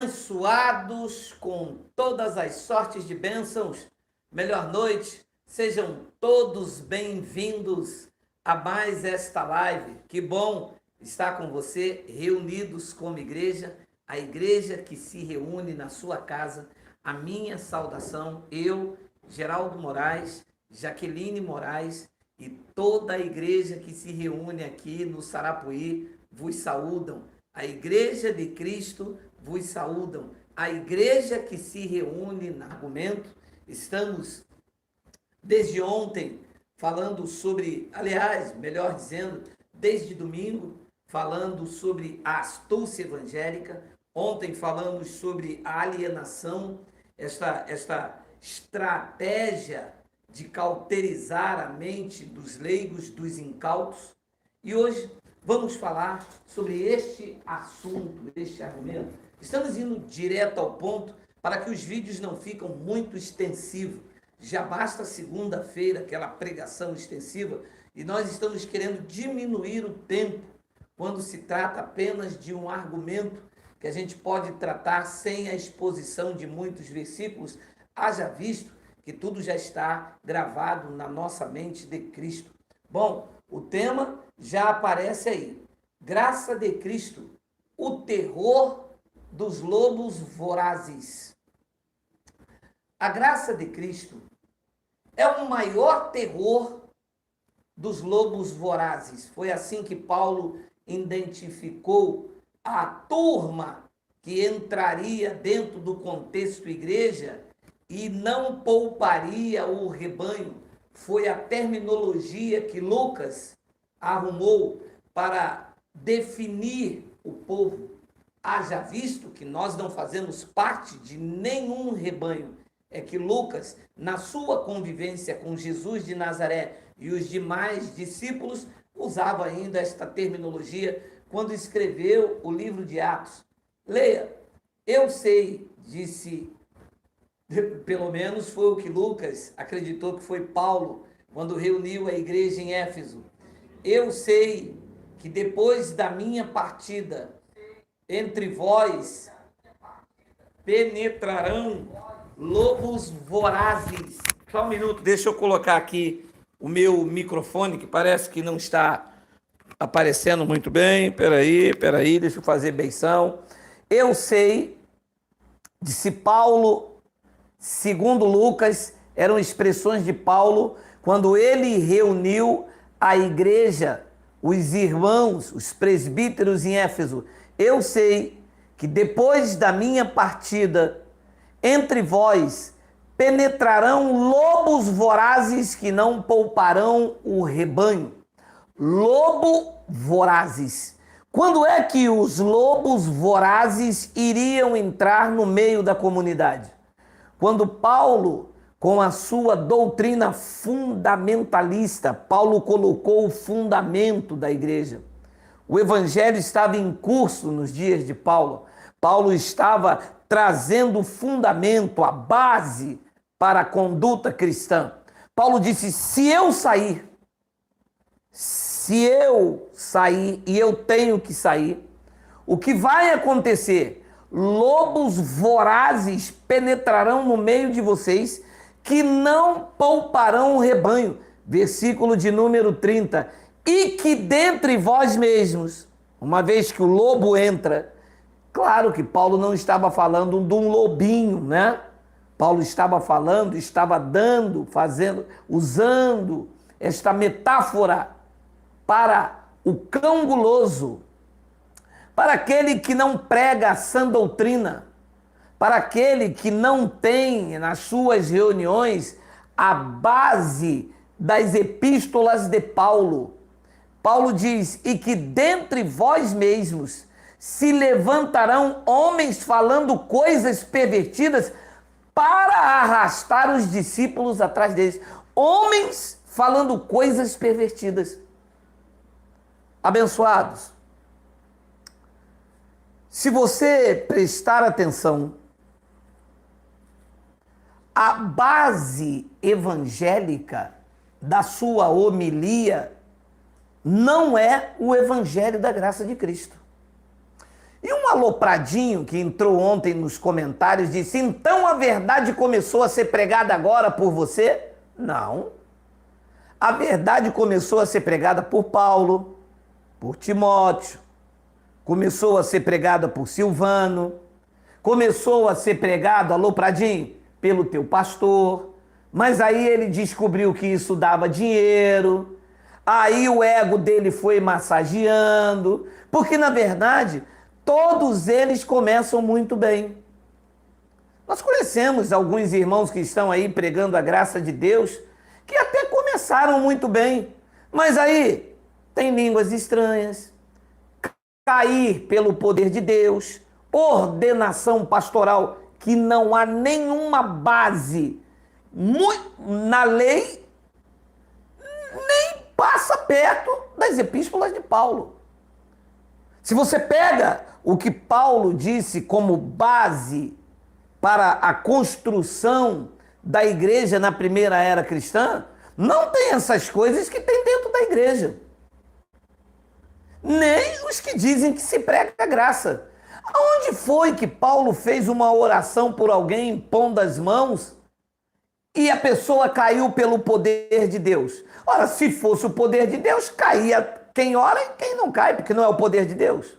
Abençoados com todas as sortes de bênçãos, melhor noite, sejam todos bem-vindos a mais esta live. Que bom estar com você, reunidos como igreja, a igreja que se reúne na sua casa. A minha saudação, eu, Geraldo Moraes, Jaqueline Moraes e toda a igreja que se reúne aqui no Sarapuí, vos saúdam. A Igreja de Cristo vos saúdam. A igreja que se reúne no argumento. Estamos desde ontem falando sobre, aliás, melhor dizendo, desde domingo, falando sobre a astúcia evangélica. Ontem falamos sobre a alienação, esta estratégia de cauterizar a mente dos leigos, dos incautos. E hoje vamos falar sobre este assunto, este argumento. Estamos indo direto ao ponto para que os vídeos não ficam muito extensivos. Já basta segunda-feira, aquela pregação extensiva, e nós estamos querendo diminuir o tempo quando se trata apenas de um argumento que a gente pode tratar sem a exposição de muitos versículos, haja visto que tudo já está gravado na nossa mente de Cristo. Bom, o tema já aparece aí. Graça de Cristo, o terror dos lobos vorazes. A graça de Cristo é o maior terror dos lobos vorazes. Foi assim que Paulo identificou a turma que entraria dentro do contexto igreja e não pouparia o rebanho. Foi a terminologia que Lucas arrumou para definir o povo. Haja visto que nós não fazemos parte de nenhum rebanho. É que Lucas, na sua convivência com Jesus de Nazaré e os demais discípulos, usava ainda esta terminologia quando escreveu o livro de Atos. Leia, eu sei, disse, pelo menos foi o que Lucas acreditou que foi Paulo, quando reuniu a igreja em Éfeso. Eu sei que depois da minha partida, entre vós penetrarão lobos vorazes. Só um minuto, deixa eu colocar aqui o meu microfone, que parece que não está aparecendo muito bem. Peraí, deixa eu fazer benção. Eu sei, disse Paulo, segundo Lucas, eram expressões de Paulo, quando ele reuniu a igreja, os irmãos, os presbíteros em Éfeso. Eu sei que depois da minha partida, entre vós penetrarão lobos vorazes que não pouparão o rebanho. Lobo vorazes. Quando é que os lobos vorazes iriam entrar no meio da comunidade? Quando Paulo, com a sua doutrina fundamentalista, Paulo colocou o fundamento da igreja. O evangelho estava em curso nos dias de Paulo. Paulo estava trazendo o fundamento, a base para a conduta cristã. Paulo disse: se eu sair, e eu tenho que sair, o que vai acontecer? Lobos vorazes penetrarão no meio de vocês, que não pouparão o rebanho. Versículo de número 30. E que dentre vós mesmos, uma vez que o lobo entra, claro que Paulo não estava falando de um lobinho, né? Paulo estava falando, estava dando, fazendo, usando esta metáfora para o cão guloso, para aquele que não prega a sã doutrina, para aquele que não tem nas suas reuniões a base das epístolas de Paulo. Paulo diz: e que dentre vós mesmos se levantarão homens falando coisas pervertidas para arrastar os discípulos atrás deles. Homens falando coisas pervertidas. Abençoados, se você prestar atenção, a base evangélica da sua homilia não é o evangelho da graça de Cristo. E um alopradinho que entrou ontem nos comentários disse: então a verdade começou a ser pregada agora por você? Não. A verdade começou a ser pregada por Paulo, por Timóteo, começou a ser pregada por Silvano, começou a ser pregado, alopradinho, pelo teu pastor. Mas aí ele descobriu que isso dava dinheiro. Aí o ego dele foi massageando. Porque, na verdade, todos eles começam muito bem. Nós conhecemos alguns irmãos que estão aí pregando a graça de Deus, que até começaram muito bem. Mas aí tem línguas estranhas, cair pelo poder de Deus, ordenação pastoral que não há nenhuma base na lei, nem passa perto das epístolas de Paulo. Se você pega o que Paulo disse como base para a construção da igreja na primeira era cristã, não tem essas coisas que tem dentro da igreja. Nem os que dizem que se prega a graça. Aonde foi que Paulo fez uma oração por alguém impondo as mãos e a pessoa caiu pelo poder de Deus? Ora, se fosse o poder de Deus, caía quem ora e quem não cai, porque não é o poder de Deus.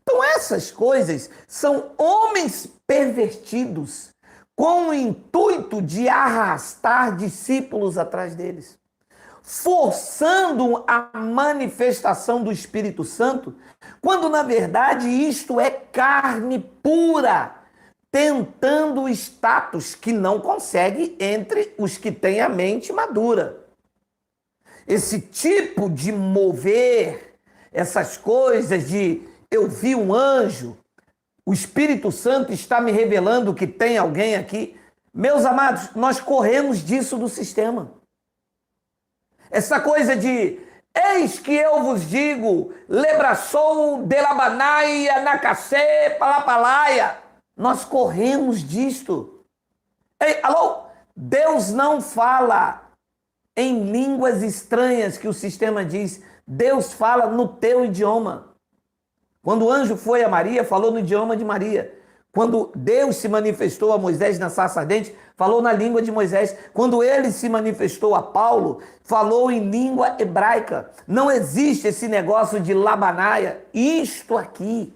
Então essas coisas são homens pervertidos com o intuito de arrastar discípulos atrás deles, forçando a manifestação do Espírito Santo, quando na verdade isto é carne pura, tentando o status que não consegue entre os que têm a mente madura. Esse tipo de mover, essas coisas de eu vi um anjo, o Espírito Santo está me revelando que tem alguém aqui. Meus amados, nós corremos disso do sistema. Essa coisa de, eis que eu vos digo, lebraçou de labanaia, nacacê, palapalaia. Nós corremos disto. Ei, alô? Deus não fala em línguas estranhas que o sistema diz. Deus fala no teu idioma. Quando o anjo foi a Maria, falou no idioma de Maria. Quando Deus se manifestou a Moisés na sarça ardente, falou na língua de Moisés. Quando ele se manifestou a Paulo, falou em língua hebraica. Não existe esse negócio de labanaia. Isto aqui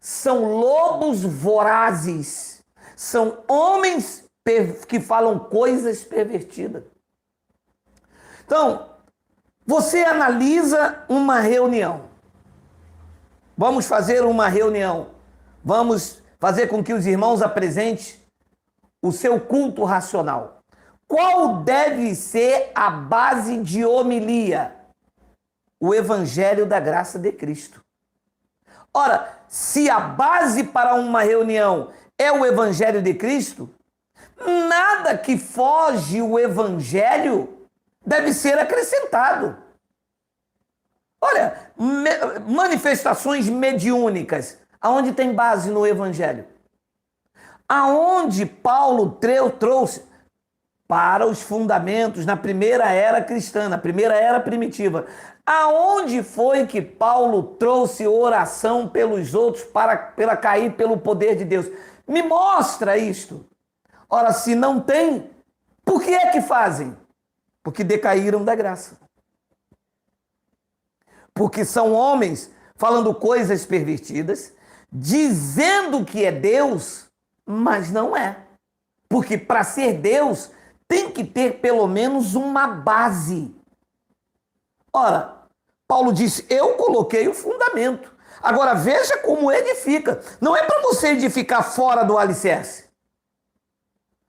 são lobos vorazes. São homens que falam coisas pervertidas. Então, você analisa uma reunião. Vamos fazer uma reunião. Vamos fazer com que os irmãos apresentem o seu culto racional. Qual deve ser a base de homilia? O Evangelho da Graça de Cristo. Ora, se a base para uma reunião é o Evangelho de Cristo, nada que foge o Evangelho deve ser acrescentado. Olha, manifestações mediúnicas, aonde tem base no Evangelho? Aonde Paulo trouxe para os fundamentos na primeira era cristã, na primeira era primitiva. Aonde foi que Paulo trouxe oração pelos outros para cair pelo poder de Deus? Me mostra isto. Ora, se não tem, por que é que fazem? Porque decaíram da graça. Porque são homens falando coisas pervertidas, dizendo que é Deus, mas não é. Porque para ser Deus, tem que ter pelo menos uma base. Ora, Paulo disse, eu coloquei o fundamento. Agora veja como edifica. Não é para você edificar fora do alicerce.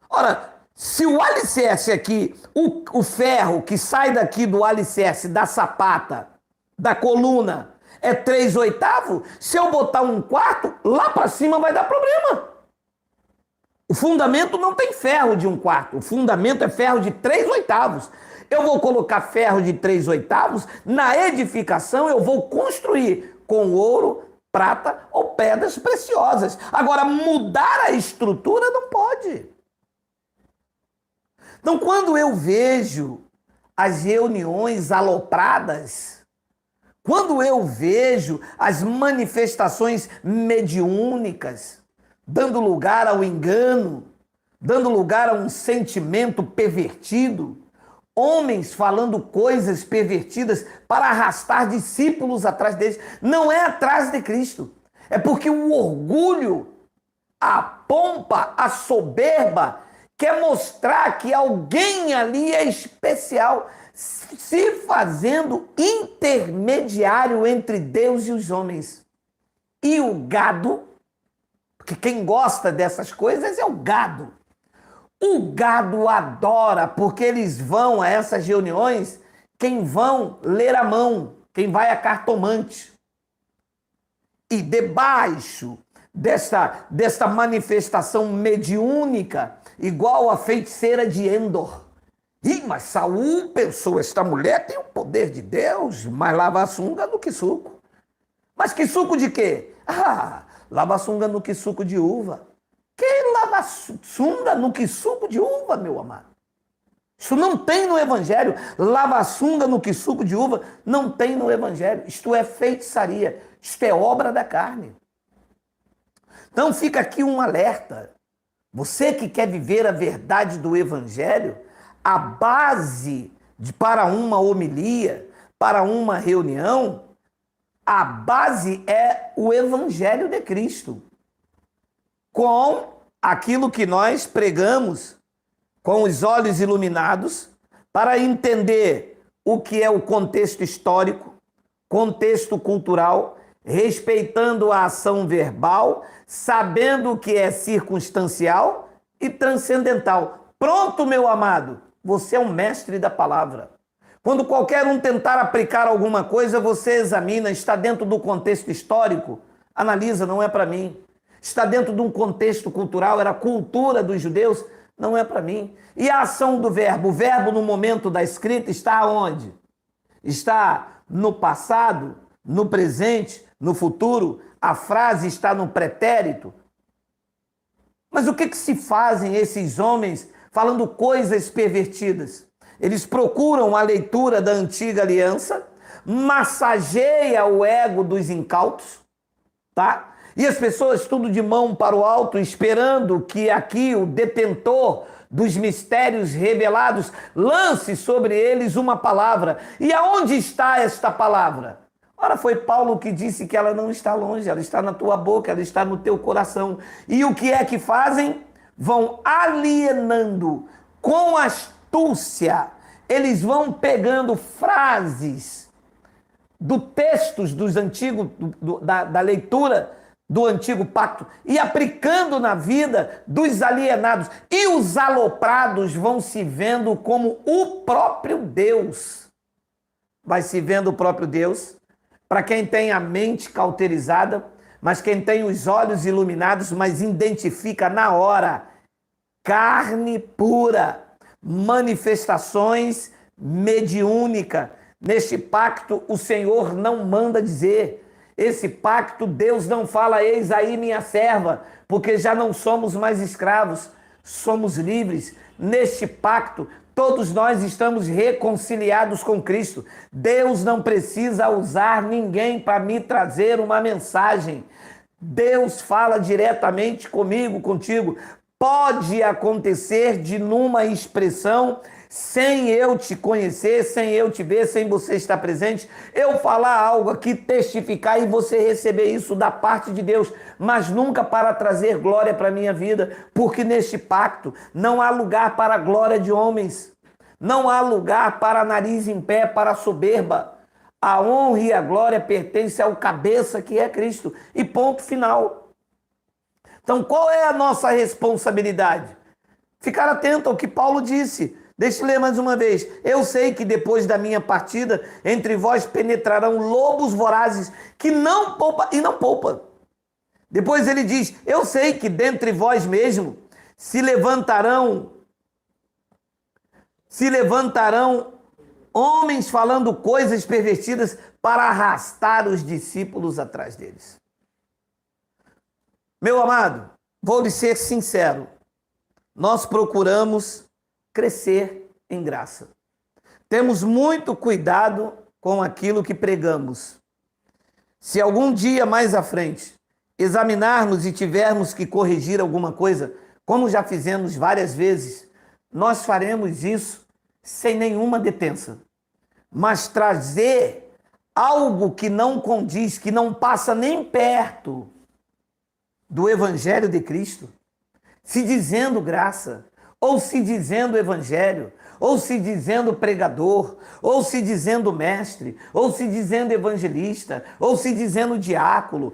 Ora, se o alicerce aqui, o ferro que sai daqui do alicerce, da sapata, da coluna, é 3/8, se eu botar 1/4, lá para cima vai dar problema. O fundamento não tem ferro de 1/4, o fundamento é ferro de 3/8. Eu vou colocar ferro de 3/8, na edificação eu vou construir com ouro, prata ou pedras preciosas. Agora, mudar a estrutura não pode. Então, quando eu vejo as reuniões alopradas, Quando eu vejo as manifestações mediúnicas dando lugar ao engano, dando lugar a um sentimento pervertido, homens falando coisas pervertidas para arrastar discípulos atrás deles, não é atrás de Cristo. É porque o orgulho, a pompa, a soberba quer mostrar que alguém ali é especial, se fazendo intermediário entre Deus e os homens. E o gado, porque quem gosta dessas coisas é o gado. O gado adora, porque eles vão a essas reuniões, quem vão ler a mão, quem vai a cartomante. E debaixo desta manifestação mediúnica, igual a feiticeira de Endor. Ih, mas Saul pensou, esta mulher tem o poder de Deus, mas lava a sunga no que suco. Mas que suco de quê? Ah, lava a sunga no que suco de uva. Quem lava sunga no que suco de uva, meu amado? Isso não tem no Evangelho. Lava sunga no que suco de uva não tem no Evangelho. Isto é feitiçaria. Isto é obra da carne. Então fica aqui um alerta. Você que quer viver a verdade do Evangelho, a base para uma homilia, para uma reunião, a base é o Evangelho de Cristo. Com aquilo que nós pregamos, com os olhos iluminados, para entender o que é o contexto histórico, contexto cultural, respeitando a ação verbal, sabendo o que é circunstancial e transcendental. Pronto, meu amado, você é um mestre da palavra. Quando qualquer um tentar aplicar alguma coisa, você examina, está dentro do contexto histórico, analisa, não é para mim. Está dentro de um contexto cultural, era a cultura dos judeus, não é para mim. E a ação do verbo? O verbo no momento da escrita está onde? Está no passado, no presente, no futuro? A frase está no pretérito? Mas o que se fazem esses homens falando coisas pervertidas? Eles procuram a leitura da antiga aliança, massageia o ego dos incautos, tá? E as pessoas tudo de mão para o alto, esperando que aqui o detentor dos mistérios revelados lance sobre eles uma palavra. E aonde está esta palavra? Ora, foi Paulo que disse que ela não está longe, ela está na tua boca, ela está no teu coração. E o que é que fazem? Vão alienando com astúcia. Eles vão pegando frases do textos dos antigos, da leitura do antigo pacto e aplicando na vida dos alienados. E os aloprados vão se vendo como o próprio Deus. Vai se vendo o próprio Deus. Para quem tem a mente cauterizada, mas quem tem os olhos iluminados, mas identifica na hora carne pura, manifestações mediúnica. Neste pacto, o Senhor não manda dizer. Esse pacto, Deus não fala, eis aí minha serva, porque já não somos mais escravos, somos livres. Neste pacto, todos nós estamos reconciliados com Cristo. Deus não precisa usar ninguém para me trazer uma mensagem. Deus fala diretamente comigo, contigo. Pode acontecer de numa expressão, sem eu te conhecer, sem eu te ver, sem você estar presente, eu falar algo aqui, testificar e você receber isso da parte de Deus, mas nunca para trazer glória para a minha vida, porque neste pacto não há lugar para a glória de homens, não há lugar para nariz em pé, para a soberba. A honra e a glória pertencem ao cabeça que é Cristo. E ponto final. Então, qual é a nossa responsabilidade? Ficar atento ao que Paulo disse. Deixa eu ler mais uma vez. Eu sei que depois da minha partida, entre vós penetrarão lobos vorazes, que não poupa e não poupa. Depois ele diz, eu sei que dentre vós mesmo se levantarão homens falando coisas pervertidas para arrastar os discípulos atrás deles. Meu amado, vou lhe ser sincero, nós procuramos crescer em graça. Temos muito cuidado com aquilo que pregamos. Se algum dia mais à frente examinarmos e tivermos que corrigir alguma coisa, como já fizemos várias vezes, nós faremos isso sem nenhuma detença. Mas trazer algo que não condiz, que não passa nem perto do Evangelho de Cristo, se dizendo graça, ou se dizendo evangelho, ou se dizendo pregador, ou se dizendo mestre, ou se dizendo evangelista, ou se dizendo diácono,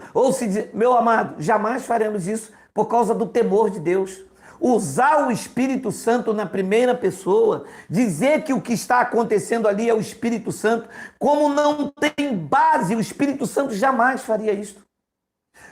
Meu amado, jamais faremos isso por causa do temor de Deus. Usar o Espírito Santo na primeira pessoa, dizer que o que está acontecendo ali é o Espírito Santo, como não tem base, o Espírito Santo jamais faria isso.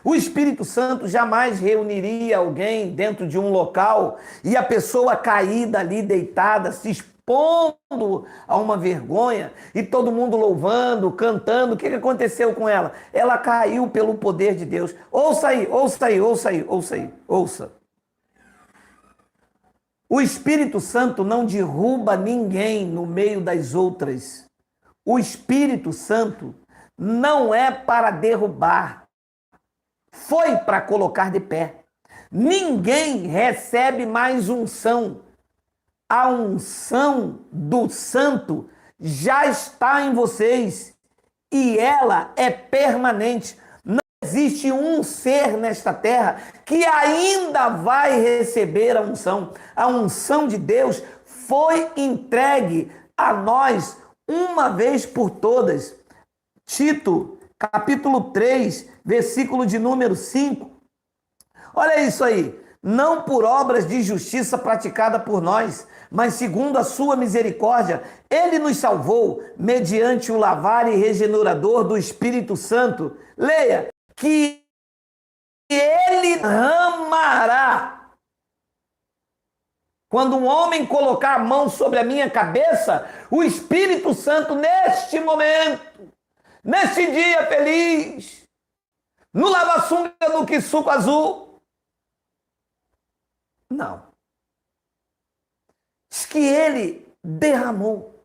O Espírito Santo jamais reuniria alguém dentro de um local e a pessoa caída ali, deitada, se expondo a uma vergonha e todo mundo louvando, cantando. O que aconteceu com ela? Ela caiu pelo poder de Deus. Ouça aí, ouça aí, ouça aí, ouça aí, ouça. O Espírito Santo não derruba ninguém no meio das outras. O Espírito Santo não é para derrubar. Foi para colocar de pé. Ninguém recebe mais unção. A unção do santo já está em vocês e ela é permanente. Não existe um ser nesta terra que ainda vai receber a unção. A unção de Deus foi entregue a nós uma vez por todas. Tito, capítulo 3, versículo de número 5. Olha isso aí. Não por obras de justiça praticada por nós, mas segundo a sua misericórdia, ele nos salvou mediante o lavar e regenerador do Espírito Santo. Leia, que ele derramará. Quando um homem colocar a mão sobre a minha cabeça, o Espírito Santo, neste momento, neste dia feliz, no lava-sunga do Kisuko azul. Não. Diz que ele derramou.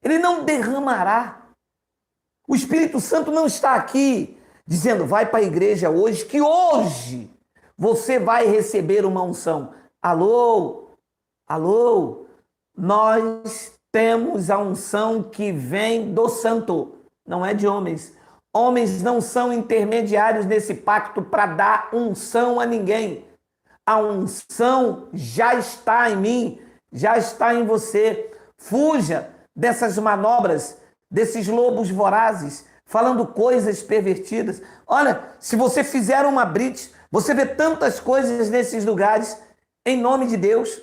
Ele não derramará. O Espírito Santo não está aqui dizendo, vai para a igreja hoje, que hoje você vai receber uma unção. Alô, alô, nós temos a unção que vem do santo. Não é de homens. Homens não são intermediários nesse pacto para dar unção a ninguém. A unção já está em mim, já está em você. Fuja dessas manobras, desses lobos vorazes, falando coisas pervertidas. Olha, se você fizer uma blitz, você vê tantas coisas nesses lugares, em nome de Deus.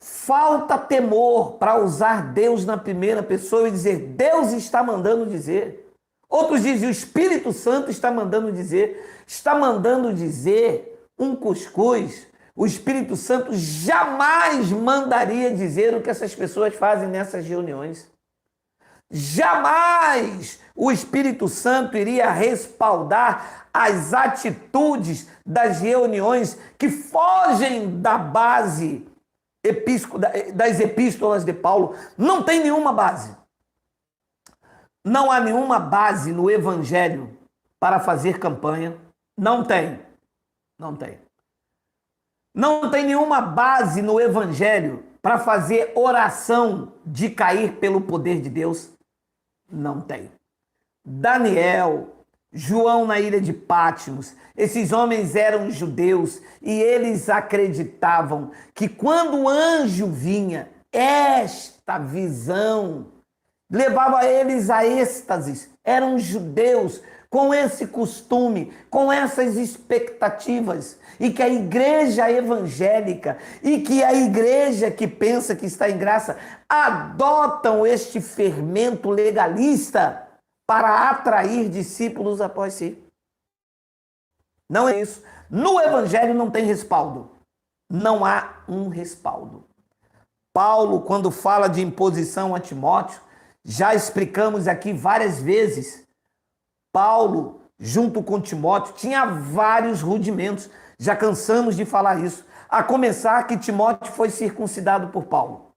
Falta temor para usar Deus na primeira pessoa e dizer, Deus está mandando dizer. Outros dizem, o Espírito Santo está mandando dizer. Está mandando dizer um cuscuz. O Espírito Santo jamais mandaria dizer o que essas pessoas fazem nessas reuniões. Jamais o Espírito Santo iria respaldar as atitudes das reuniões que fogem da base das epístolas de Paulo. Não tem nenhuma base. Não há nenhuma base no Evangelho para fazer campanha. Não tem. Não tem. Não tem nenhuma base no Evangelho para fazer oração de cair pelo poder de Deus. Não tem. Daniel, João na ilha de Patmos, esses homens eram judeus e eles acreditavam que quando o anjo vinha, esta visão levava eles a êxtases. Eram judeus com esse costume, com essas expectativas, e que a igreja evangélica e que a igreja que pensa que está em graça adotam este fermento legalista para atrair discípulos após si. Não é isso. No evangelho não tem respaldo. Não há um respaldo. Paulo, quando fala de imposição a Timóteo, já explicamos aqui várias vezes, Paulo, junto com Timóteo, tinha vários rudimentos. Já cansamos de falar isso. A começar que Timóteo foi circuncidado por Paulo.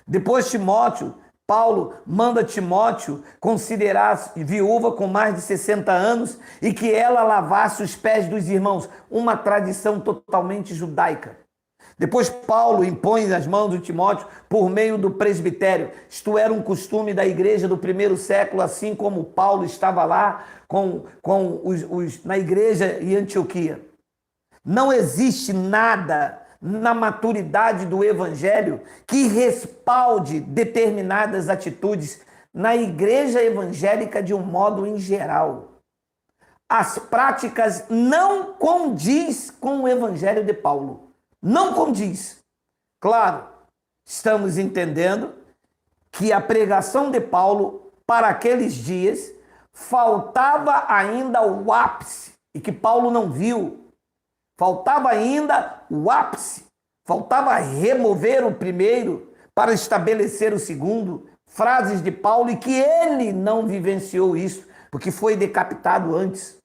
Depois Timóteo Paulo manda Timóteo considerar viúva com mais de 60 anos e que ela lavasse os pés dos irmãos, uma tradição totalmente judaica. Depois Paulo impõe nas mãos de Timóteo por meio do presbitério. Isto era um costume da igreja do primeiro século, assim como Paulo estava lá na igreja em Antioquia. Não existe nada na maturidade do evangelho que respalde determinadas atitudes na igreja evangélica de um modo em geral. As práticas não condiz com o evangelho de Paulo. Não condiz. Claro, estamos entendendo que a pregação de Paulo para aqueles dias faltava ainda o ápice e que Paulo não viu. Faltava ainda o ápice, faltava remover o primeiro para estabelecer o segundo. Frases de Paulo e que ele não vivenciou isso, porque foi decapitado antes.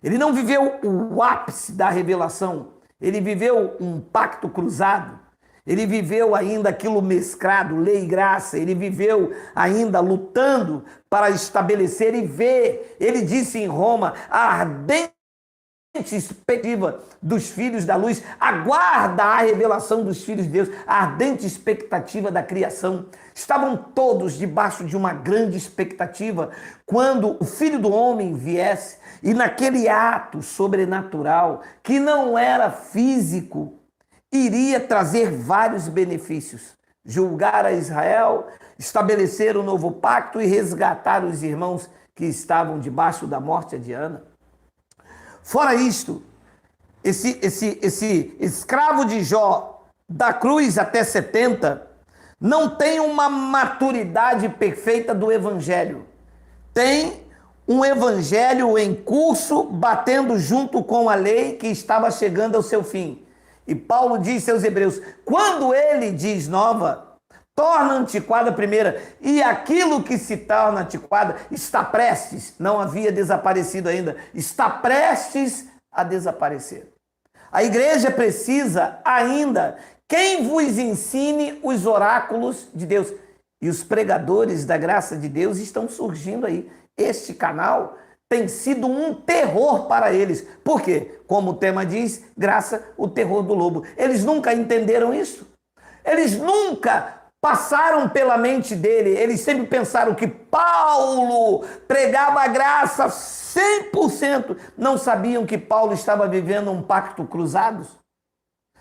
Ele não viveu o ápice da revelação, ele viveu um pacto cruzado, ele viveu ainda aquilo mesclado, lei e graça, ele viveu ainda lutando para estabelecer e ver. Ele disse em Roma, a ardente expectativa dos filhos da luz, aguarda a revelação dos filhos de Deus, a ardente expectativa da criação. Estavam todos debaixo de uma grande expectativa quando o Filho do Homem viesse e naquele ato sobrenatural, que não era físico, iria trazer vários benefícios. Julgar a Israel, estabelecer um novo pacto e resgatar os irmãos que estavam debaixo da morte de Ana. Fora isto, esse escravo de Jó, da cruz até 70, não tem uma maturidade perfeita do evangelho. Tem um evangelho em curso, batendo junto com a lei que estava chegando ao seu fim. E Paulo diz aos Hebreus, quando ele diz nova, torna antiquada a primeira, e aquilo que se torna antiquada está prestes, não havia desaparecido ainda, está prestes a desaparecer. A igreja precisa ainda quem vos ensine os oráculos de Deus. E os pregadores da graça de Deus estão surgindo aí. Este canal tem sido um terror para eles. Por quê? Como o tema diz, graça, o terror do lobo. Eles nunca entenderam isso. Eles nunca passaram pela mente dele, eles sempre pensaram que Paulo pregava a graça 100%, não sabiam que Paulo estava vivendo um pacto cruzado.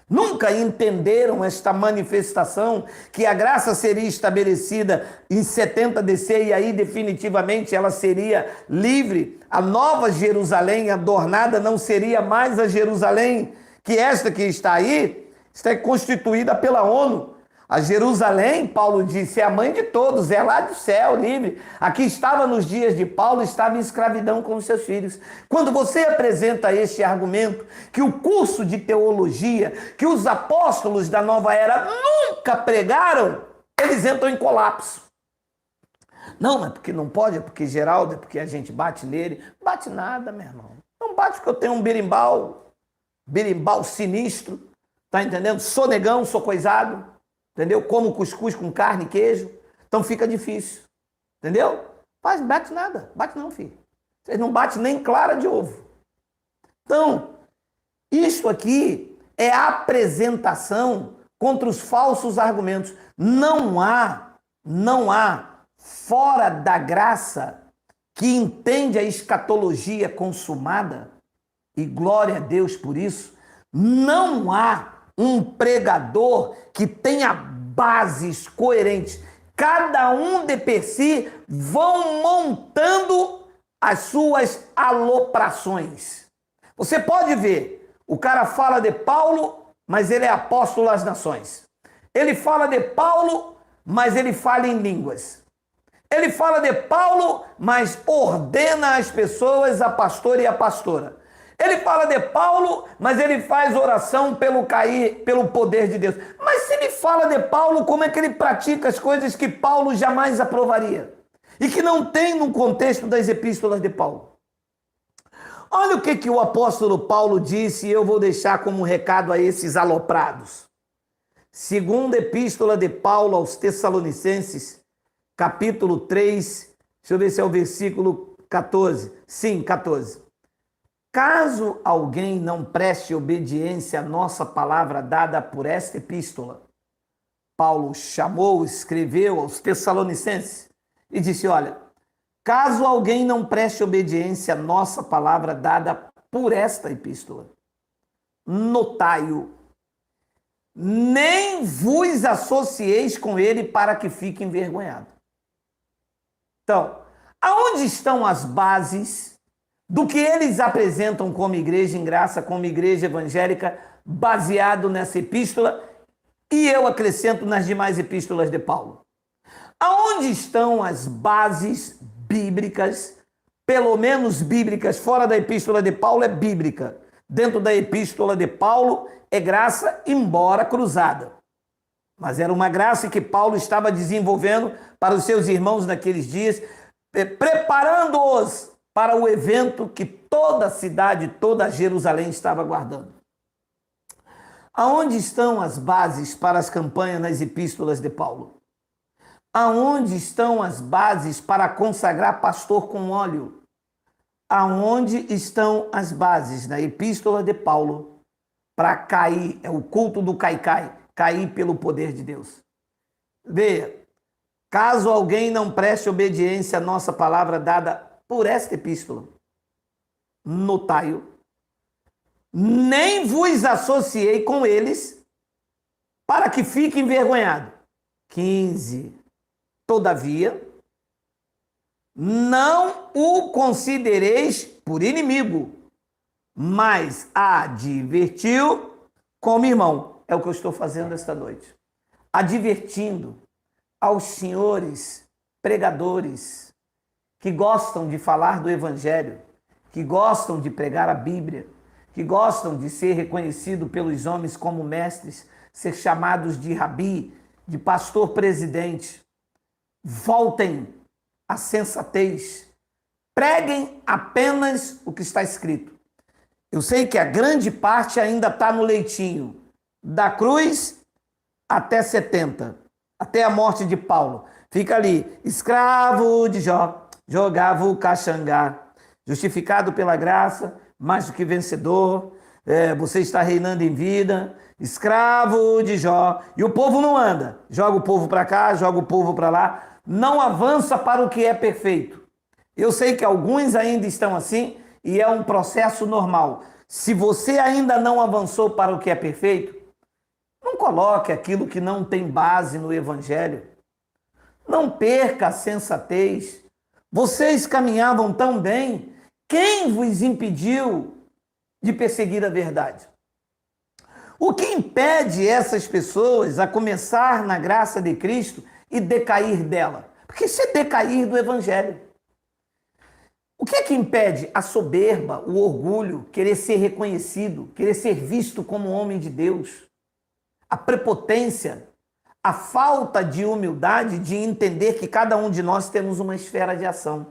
Nunca entenderam esta manifestação, que a graça seria estabelecida em 70 DC e aí definitivamente ela seria livre. A nova Jerusalém adornada não seria mais a Jerusalém, que esta que está aí, está constituída pela ONU. A Jerusalém, Paulo disse, é a mãe de todos, é lá do céu, livre. Aqui estava nos dias de Paulo, estava em escravidão com os seus filhos. Quando você apresenta este argumento, que o curso de teologia, que os apóstolos da nova era nunca pregaram, eles entram em colapso. Não, mas porque não pode, é porque Geraldo, é porque a gente bate nele. Bate nada, meu irmão. Não bate porque eu tenho um berimbau sinistro, tá entendendo? Sou negão, sou coisado. Entendeu? Como cuscuz com carne e queijo. Então fica difícil. Entendeu? Mas bate nada. Bate não, filho. Vocês não batem nem clara de ovo. Então, isso aqui é apresentação contra os falsos argumentos. Não há, fora da graça, que entende a escatologia consumada, e glória a Deus por isso, não há um pregador que tenha bases coerentes. Cada um de per si vão montando as suas aloprações. Você pode ver, o cara fala de Paulo, mas ele é apóstolo às nações. Ele fala de Paulo, mas ele fala em línguas. Ele fala de Paulo, mas ordena as pessoas, a pastora e a pastora. Ele fala de Paulo, mas ele faz oração pelo poder de Deus. Mas se ele fala de Paulo, como é que ele pratica as coisas que Paulo jamais aprovaria? E que não tem no contexto das epístolas de Paulo. Olha o que o apóstolo Paulo disse, e eu vou deixar como recado a esses aloprados. Segunda epístola de Paulo aos Tessalonicenses, capítulo 3, deixa eu ver se é o versículo 14. Sim, 14. Caso alguém não preste obediência à nossa palavra dada por esta epístola, Paulo chamou, escreveu aos Tessalonicenses e disse, olha, caso alguém não preste obediência à nossa palavra dada por esta epístola, notai-o, nem vos associeis com ele para que fique envergonhado. Então, aonde estão as bases do que eles apresentam como igreja em graça, como igreja evangélica, baseado nessa epístola, e eu acrescento nas demais epístolas de Paulo? Aonde estão as bases bíblicas, pelo menos bíblicas, fora da epístola de Paulo é bíblica, dentro da epístola de Paulo é graça, embora cruzada. Mas era uma graça que Paulo estava desenvolvendo para os seus irmãos naqueles dias, preparando-os para o evento que toda a cidade, toda Jerusalém estava aguardando. Aonde estão as bases para as campanhas nas epístolas de Paulo? Aonde estão as bases para consagrar pastor com óleo? Aonde estão as bases na epístola de Paulo para cair, é o culto do caicai, cair pelo poder de Deus? Veja, caso alguém não preste obediência à nossa palavra dada por esta epístola, notai-o, nem vos associei com eles para que fique envergonhado. 15. Todavia, não o considereis por inimigo, mas advertiu como irmão. É o que eu estou fazendo esta noite. Advertindo aos senhores pregadores que gostam de falar do Evangelho, que gostam de pregar a Bíblia, que gostam de ser reconhecidos pelos homens como mestres, ser chamados de rabi, de pastor presidente. Voltem à sensatez, preguem apenas o que está escrito. Eu sei que a grande parte ainda está no leitinho, da cruz até 70, até a morte de Paulo. Fica ali, escravo de Jó, jogava o caxangá, justificado pela graça, mais do que vencedor, você está reinando em vida, escravo de Jó, e o povo não anda, joga o povo para cá, joga o povo para lá, não avança para o que é perfeito. Eu sei que alguns ainda estão assim, e é um processo normal. Se você ainda não avançou para o que é perfeito, não coloque aquilo que não tem base no Evangelho. Não perca a sensatez. Vocês caminhavam tão bem. Quem vos impediu de perseguir a verdade? O que impede essas pessoas a começar na graça de Cristo e decair dela? Porque isso é decair do Evangelho. O que é que impede? A soberba, o orgulho, querer ser reconhecido, querer ser visto como homem de Deus. A prepotência, a falta de humildade de entender que cada um de nós temos uma esfera de ação.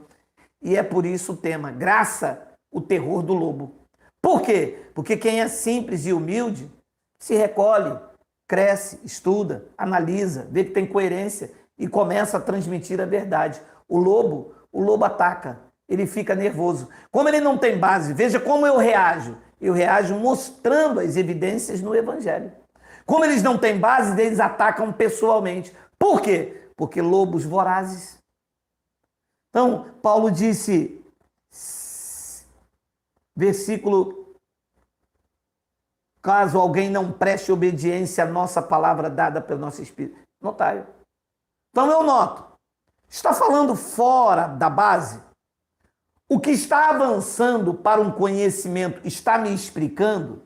E é por isso o tema, graça, o terror do lobo. Por quê? Porque quem é simples e humilde se recolhe, cresce, estuda, analisa, vê que tem coerência e começa a transmitir a verdade. O lobo ataca, ele fica nervoso. Como ele não tem base, veja como eu reajo. Eu reajo mostrando as evidências no Evangelho. Como eles não têm base, eles atacam pessoalmente. Por quê? Porque lobos vorazes. Então, Paulo disse, versículo, caso alguém não preste obediência à nossa palavra dada pelo nosso Espírito. Notário. Então eu noto, está falando fora da base? O que está avançando para um conhecimento está me explicando?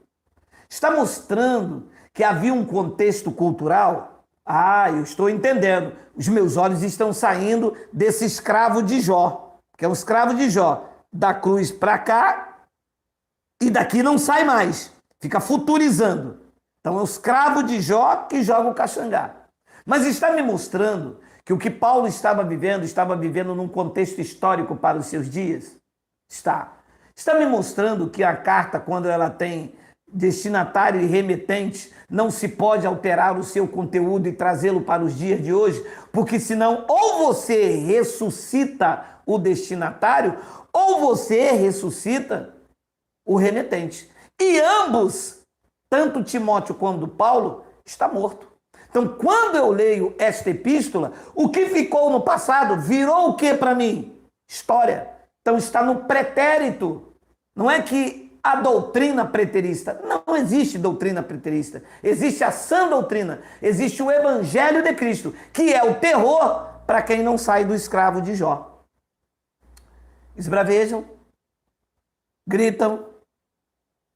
Está mostrando que havia um contexto cultural? Ah, eu estou entendendo. Os meus olhos estão saindo desse escravo de Jó, que é um escravo de Jó, da cruz para cá e daqui não sai mais. Fica futurizando. Então é o escravo de Jó que joga o caxangá. Mas está me mostrando que o que Paulo estava vivendo num contexto histórico para os seus dias? Está. Está me mostrando que a carta, quando ela tem destinatário e remetente, não se pode alterar o seu conteúdo e trazê-lo para os dias de hoje, porque senão ou você ressuscita o destinatário ou você ressuscita o remetente. E ambos, tanto Timóteo quanto Paulo, está morto. Então, quando eu leio esta epístola, o que ficou no passado virou o que para mim? História. Então está no pretérito. Não é que a doutrina preterista. Não existe doutrina preterista. Existe a sã doutrina. Existe o evangelho de Cristo, que é o terror para quem não sai do escravo de Jó. Esbravejam, gritam,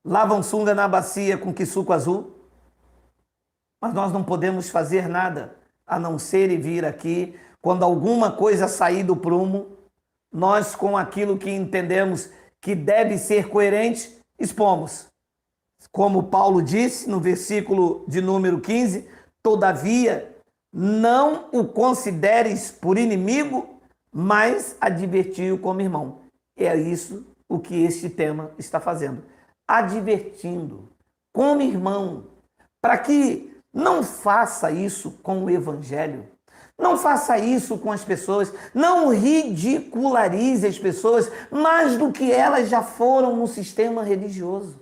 lavam sunga na bacia com suco azul, mas nós não podemos fazer nada a não ser vir aqui quando alguma coisa sair do prumo, nós com aquilo que entendemos que deve ser coerente, expomos. Como Paulo disse no versículo de número 15, todavia não o consideres por inimigo, mas adverti-o como irmão. É isso o que este tema está fazendo. Advertindo como irmão, para que não faça isso com o evangelho. Não faça isso com as pessoas, não ridicularize as pessoas mais do que elas já foram no sistema religioso.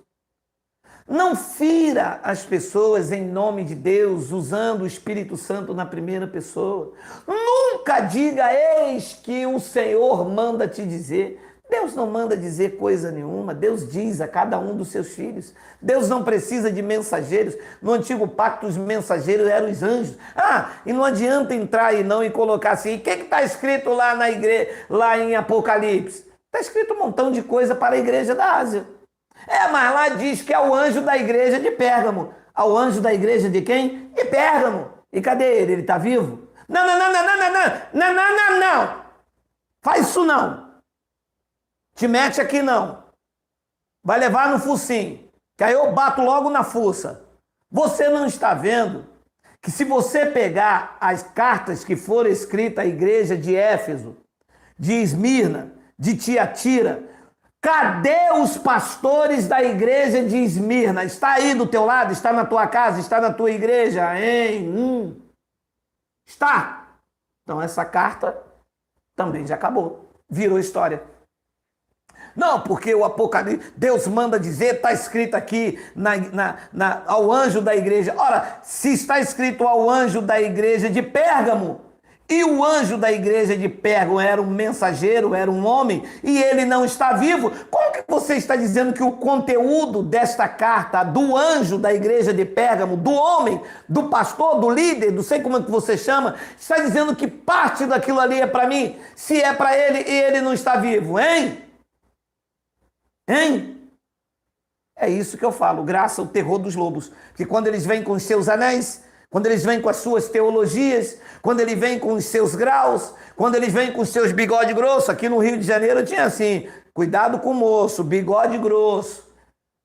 Não fira as pessoas em nome de Deus, usando o Espírito Santo na primeira pessoa. Nunca diga, eis que o Senhor manda te dizer. Deus não manda dizer coisa nenhuma, Deus diz a cada um dos seus filhos. Deus não precisa de mensageiros. No antigo pacto, os mensageiros eram os anjos. E não adianta entrar aí não e colocar assim, o que está escrito lá na igreja, lá em Apocalipse? Está escrito um montão de coisa para a igreja da Ásia. Mas lá diz que é o anjo da igreja de Pérgamo. Ao anjo da igreja de quem? De Pérgamo. E cadê ele? Ele está vivo? Não. Faz isso não. Te mete aqui não. Vai levar no focinho, que aí eu bato logo na fuça. Você não está vendo que se você pegar as cartas que foram escritas à igreja de Éfeso, de Esmirna, de Tiatira, cadê os pastores da igreja de Esmirna? Está aí do teu lado? Está na tua casa? Está na tua igreja? Hein? Está. Então essa carta também já acabou. Virou história. Não, porque o Apocalipse, Deus manda dizer, está escrito aqui ao anjo da igreja. Ora, se está escrito ao anjo da igreja de Pérgamo, e o anjo da igreja de Pérgamo era um mensageiro, era um homem, e ele não está vivo, como que você está dizendo que o conteúdo desta carta, do anjo da igreja de Pérgamo, do homem, do pastor, do líder, não sei como é que você chama, está dizendo que parte daquilo ali é para mim, se é para ele e ele não está vivo, hein? É isso que eu falo, graça ao terror dos lobos. Porque quando eles vêm com os seus anéis, quando eles vêm com as suas teologias, quando ele vem com os seus graus, quando eles vêm com os seus bigode grosso, aqui no Rio de Janeiro tinha assim, cuidado com o moço, bigode grosso.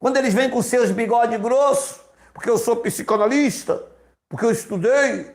Quando eles vêm com os seus bigode grosso, porque eu sou psicanalista, porque eu estudei,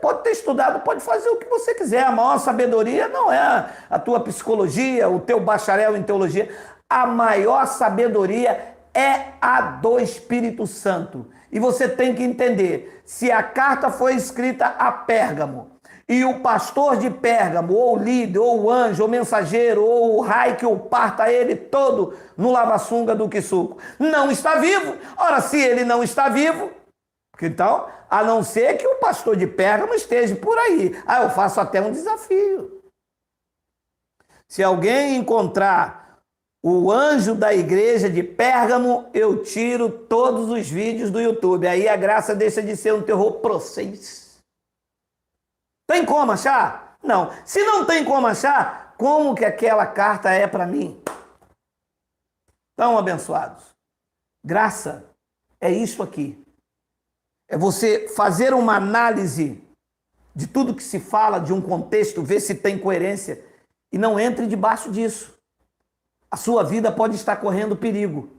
pode ter estudado, pode fazer o que você quiser. A maior sabedoria não é a tua psicologia, o teu bacharel em teologia. A maior sabedoria é a do Espírito Santo. E você tem que entender, se a carta foi escrita a Pérgamo, e o pastor de Pérgamo, ou o líder, ou o anjo, ou o mensageiro, ou o raio que o parta ele todo no lava-sunga do suco, não está vivo. Ora, se ele não está vivo, então, a não ser que o pastor de Pérgamo esteja por aí. Eu faço até um desafio. Se alguém encontrar o anjo da igreja de Pérgamo, eu tiro todos os vídeos do YouTube. Aí a graça deixa de ser um terror para vocês. Tem como achar? Não. Se não tem como achar, como que aquela carta é para mim? Então, abençoados, graça é isso aqui. É você fazer uma análise de tudo que se fala, de um contexto, ver se tem coerência e não entre debaixo disso. A sua vida pode estar correndo perigo.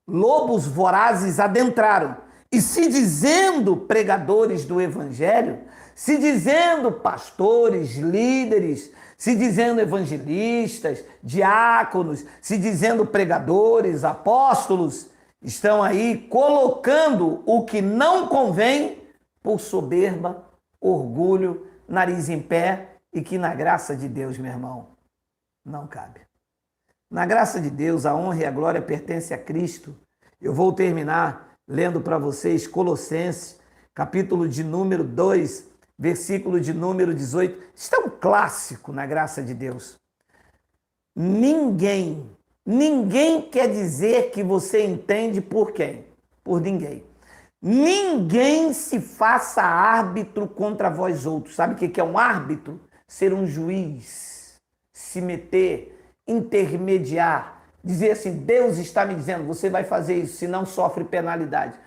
Lobos vorazes adentraram e se dizendo pregadores do evangelho, se dizendo pastores, líderes, se dizendo evangelistas, diáconos, se dizendo pregadores, apóstolos, Estão aí colocando o que não convém por soberba, orgulho, nariz em pé, e que na graça de Deus, meu irmão, não cabe. Na graça de Deus, a honra e a glória pertencem a Cristo. Eu vou terminar lendo para vocês Colossenses, capítulo de número 2, versículo de número 18. Isso é um clássico na graça de Deus. Ninguém quer dizer que você entende por quem? Por ninguém. Ninguém se faça árbitro contra vós outros. Sabe o que é um árbitro? Ser um juiz, se meter, intermediar, dizer assim, Deus está me dizendo, você vai fazer isso, senão sofre penalidade.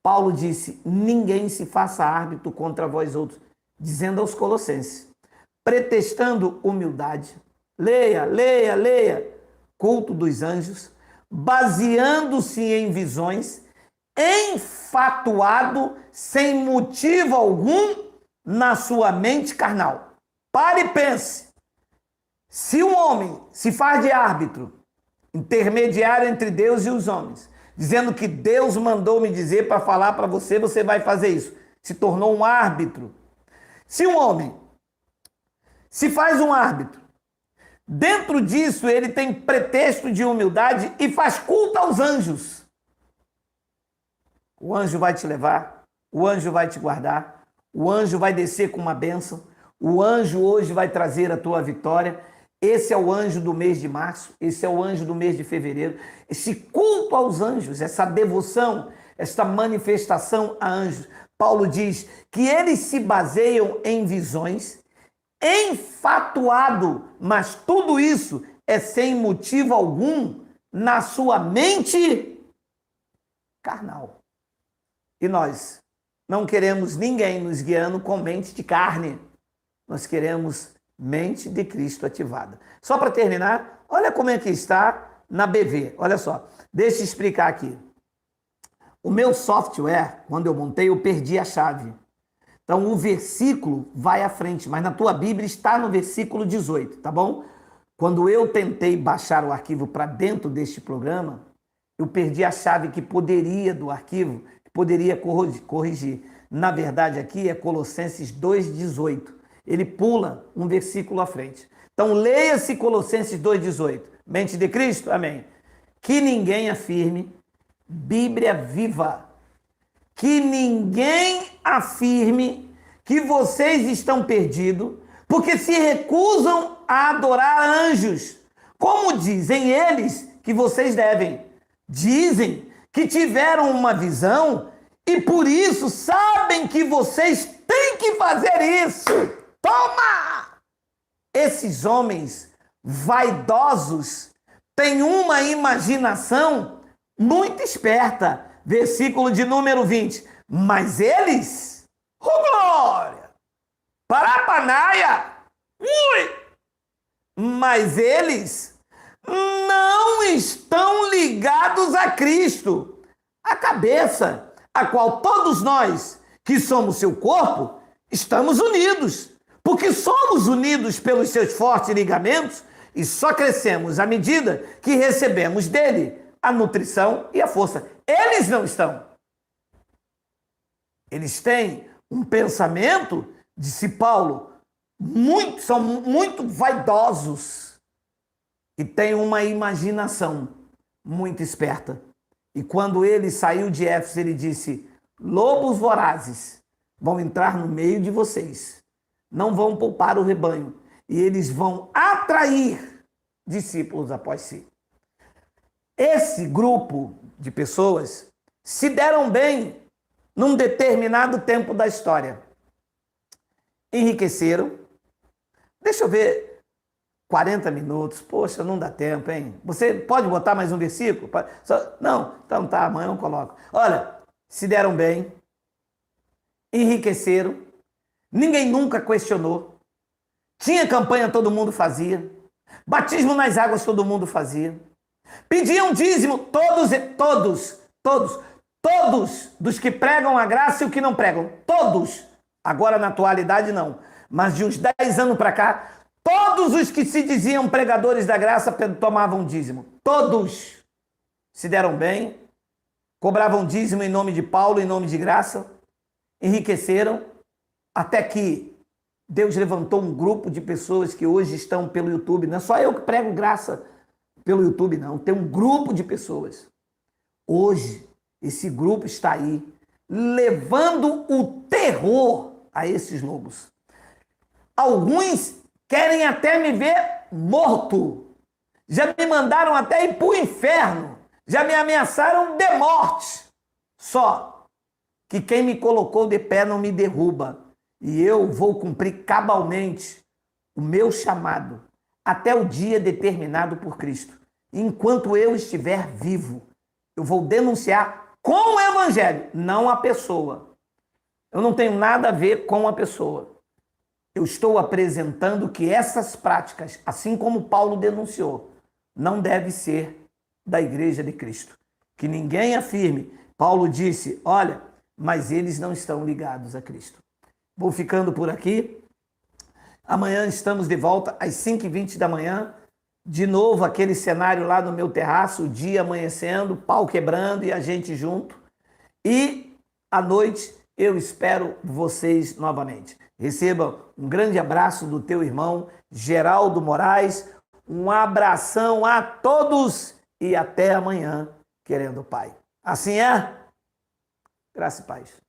Paulo disse, ninguém se faça árbitro contra vós outros, dizendo aos Colossenses, pretextando humildade, leia, culto dos anjos, baseando-se em visões, enfatuado, sem motivo algum, na sua mente carnal. Pare e pense. Se um homem se faz de árbitro, intermediário entre Deus e os homens, dizendo que Deus mandou me dizer para falar para você, você vai fazer isso. Se tornou um árbitro. Se um homem se faz um árbitro, dentro disso ele tem pretexto de humildade e faz culto aos anjos. O anjo vai te levar, o anjo vai te guardar, o anjo vai descer com uma bênção, o anjo hoje vai trazer a tua vitória. Esse é o anjo do mês de março, esse é o anjo do mês de fevereiro. Esse culto aos anjos, essa devoção, esta manifestação a anjos. Paulo diz que eles se baseiam em visões, enfatuado, mas tudo isso é sem motivo algum na sua mente carnal. E nós não queremos ninguém nos guiando com mente de carne. Nós queremos mente de Cristo ativada. Só para terminar, olha como é que está na BV. Olha só, deixa eu explicar aqui. O meu software, quando eu montei, eu perdi a chave. Então o versículo vai à frente, mas na tua Bíblia está no versículo 18, tá bom? Quando eu tentei baixar o arquivo para dentro deste programa, eu perdi a chave que poderia do arquivo, que poderia corrigir. Na verdade aqui é Colossenses 2,18. Ele pula um versículo à frente. Então, leia-se Colossenses 2,18. Mente de Cristo? Amém. Que ninguém afirme, Bíblia viva, que ninguém afirme que vocês estão perdidos, porque se recusam a adorar anjos, como dizem eles que vocês devem. Dizem que tiveram uma visão e por isso sabem que vocês têm que fazer isso. Toma! Esses homens vaidosos têm uma imaginação muito esperta. Versículo de número 20. Mas eles, glória, parapanaia, mas eles não estão ligados a Cristo, a cabeça, a qual todos nós, que somos seu corpo, estamos unidos. Porque somos unidos pelos seus fortes ligamentos e só crescemos à medida que recebemos dele a nutrição e a força. Eles não estão. Eles têm um pensamento, disse Paulo, são muito vaidosos e têm uma imaginação muito esperta. E quando ele saiu de Éfeso, ele disse, lobos vorazes vão entrar no meio de vocês. Não vão poupar o rebanho, e eles vão atrair discípulos após si. Esse grupo de pessoas se deram bem num determinado tempo da história. Enriqueceram. Deixa eu ver, 40 minutos, poxa, não dá tempo, hein? Você pode botar mais um versículo? Não, então tá, amanhã eu coloco. Olha, se deram bem, enriqueceram, ninguém nunca questionou. Tinha campanha, todo mundo fazia. Batismo nas águas, todo mundo fazia. Pediam dízimo, todos dos que pregam a graça e o que não pregam. Todos. Agora, na atualidade, não. Mas de uns 10 anos para cá, todos os que se diziam pregadores da graça tomavam dízimo. Todos se deram bem, cobravam dízimo em nome de Paulo, em nome de graça, enriqueceram, até que Deus levantou um grupo de pessoas que hoje estão pelo YouTube. Não é só eu que prego graça pelo YouTube, não. Tem um grupo de pessoas. Hoje, esse grupo está aí, levando o terror a esses lobos. Alguns querem até me ver morto. Já me mandaram até ir para o inferno. Já me ameaçaram de morte. Só que quem me colocou de pé não me derruba. E eu vou cumprir cabalmente o meu chamado até o dia determinado por Cristo. Enquanto eu estiver vivo, eu vou denunciar com o evangelho, não a pessoa. Eu não tenho nada a ver com a pessoa. Eu estou apresentando que essas práticas, assim como Paulo denunciou, não deve ser da Igreja de Cristo. Que ninguém afirme. Paulo disse, olha, mas eles não estão ligados a Cristo. Vou ficando por aqui. Amanhã estamos de volta às 5h20 da manhã. De novo aquele cenário lá no meu terraço, o dia amanhecendo, pau quebrando e a gente junto. E à noite eu espero vocês novamente. Receba um grande abraço do teu irmão Geraldo Moraes. Um abração a todos e até amanhã, querendo o Pai. Assim é? Graça e paz.